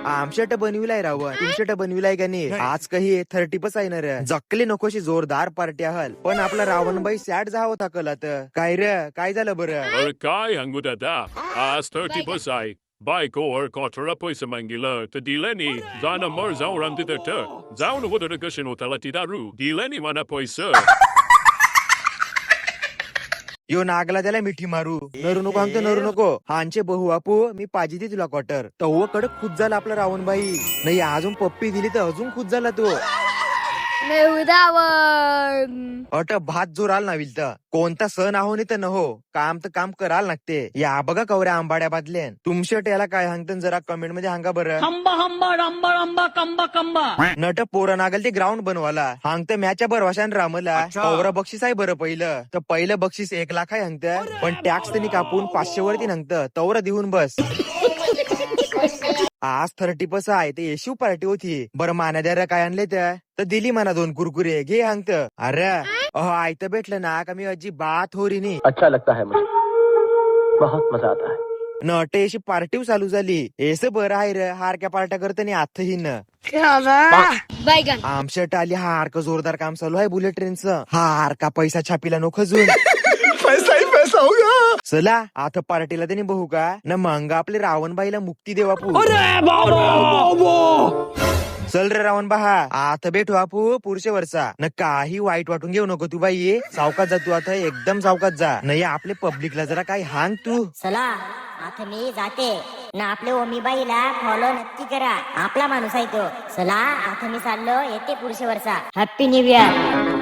आमच्याट बनविलाय राव, तुमच्याट बनविलाय का नाही? आज काही 30 आहे ना रे. जक्कले नकोशी जोरदार पार्टी हल, पण आपला रावणबाई सॅट जावं थाकला तर काय रे, काय झालं बरं? अरे काय सांगू दादा, आज 30 आहे. बायकोवर कोटरा पैसे मागितलं तर दिल्याने जाणं मर जाऊन राम तिथं जाऊन होतं कशी नव्हता ती दारू दिल्याने मला पैसे. यो नागला त्याला मिठी मारू, नरू नको सांगतो, नरू नको. हांचे बहु बापू मी पाजी ती तुला क्वार्टर तव कडक खुद झाला आपला रावणबाई. नाही अजून पप्पी दिली तर अजून खुद झाला तो. अट भात जोर आल नाविल तर कोणता सण आहो नाही तर न हो, काम तर काम करायला लागते. या बघा कवऱ्या आंबाड्या बादल्यान तुमच्या याला काय सांगतं जरा कमेंट मध्ये सांगा बरं. नट पोरं नागल ते ग्राउंड बनवाला सांगतं मॅच्या बरवाशान रामला कवरा बक्षीस आहे बरं. पहिलं बक्षीस 1 लाख आहे सांगतं, पण टॅक्स त्यांनी कापून 500 वरती सांगतं तवरा देऊन बस. आज 30 आहे ते येशीव पार्टी होती बरं. मानाद्याला काय आणले त्या तर दिली म्हणा 2 कुरकुरे घे सांगत. अरे आयतं भेटलं ना का मी अजिबात होरी नाही. अच्छा लगता है मुझे, बहुत मजा आता है. नट अशी पार्टी चालू झाली. एस बरं आहे रे, हारक्या पार्ट्या करत नाही आतही न. आमच्या आली हारक जोरदार काम चालू आहे बुलेट ट्रेनचं. हारका पैसा छापीला नो खजून. पैसा ही पैसा होगा. चला आता पार्टीला त्यांनी बघू का न मग आपले रावणबाईला मुक्ती देवा पू. चल रे रावण बहा, आता भेटू आपू पुढच्या वर्षा न. काही वाईट वाटून घेऊ नको तू बाई, सावकात जा तू आता, एकदम सावकात जा. नाही आपले पब्लिकला जरा काही हांग तू. चला आता मी जाते ना. आपल्या ओमीबाईला फॉलो नक्की करा, आपला माणूस आहे तो. चला आता मी चाललो, येते पुढच्या वर्षा. Happy new year.